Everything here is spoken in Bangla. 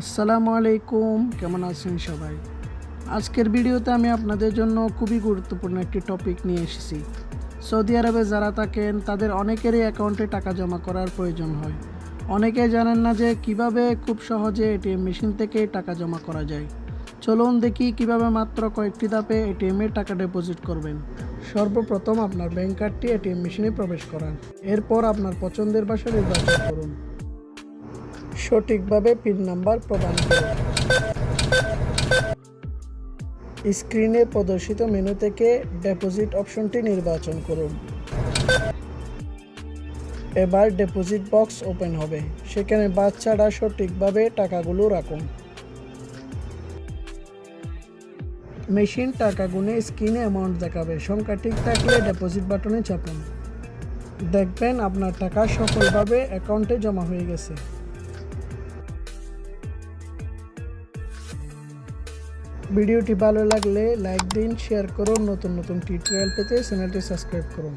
আসসালামু আলাইকুম, কেমন আছেন সবাই? আজকের ভিডিওতে আমি আপনাদের জন্য খুবই গুরুত্বপূর্ণ একটি টপিক নিয়ে এসেছি। সৌদি আরবে যারা থাকেন তাদের অনেকেরই অ্যাকাউন্টে টাকা জমা করার প্রয়োজন হয়। অনেকেই জানেন না যে কিভাবে খুব সহজে এটিএম মেশিন থেকে টাকা জমা করা যায়। চলুন দেখি কিভাবে মাত্র কয়েকটি ধাপে এটিএমে টাকা ডিপোজিট করবেন। সর্বপ্রথম আপনার ব্যাংক কার্ডটি এটিএম মেশিনে প্রবেশ করান। এরপর আপনার পছন্দের ভাষা নির্বাচন করুন। সঠিকভাবে পিন নাম্বার প্রদান করুন। স্ক্রিনে প্রদর্শিত মেনু থেকে ডিপোজিট অপশনটি নির্বাচন করুন। এবার ডিপোজিট বক্স ওপেন হবে, সেখানে বাদ ছাড়া সঠিকভাবে টাকাগুলো রাখুন। মেশিন টাকা গুনে স্ক্রিনে অ্যামাউন্ট দেখাবে, সংখ্যা ঠিক থাকলে ডিপোজিট বাটনে চাপুন। দেখবেন আপনার টাকা সফলভাবে অ্যাকাউন্টে জমা হয়ে গেছে। ভিডিওটি ভালো লাগলে লাইক দিন, শেয়ার করুন। নতুন নতুন টিউটোরিয়াল পেতে চ্যানেলটি সাবস্ক্রাইব করুন।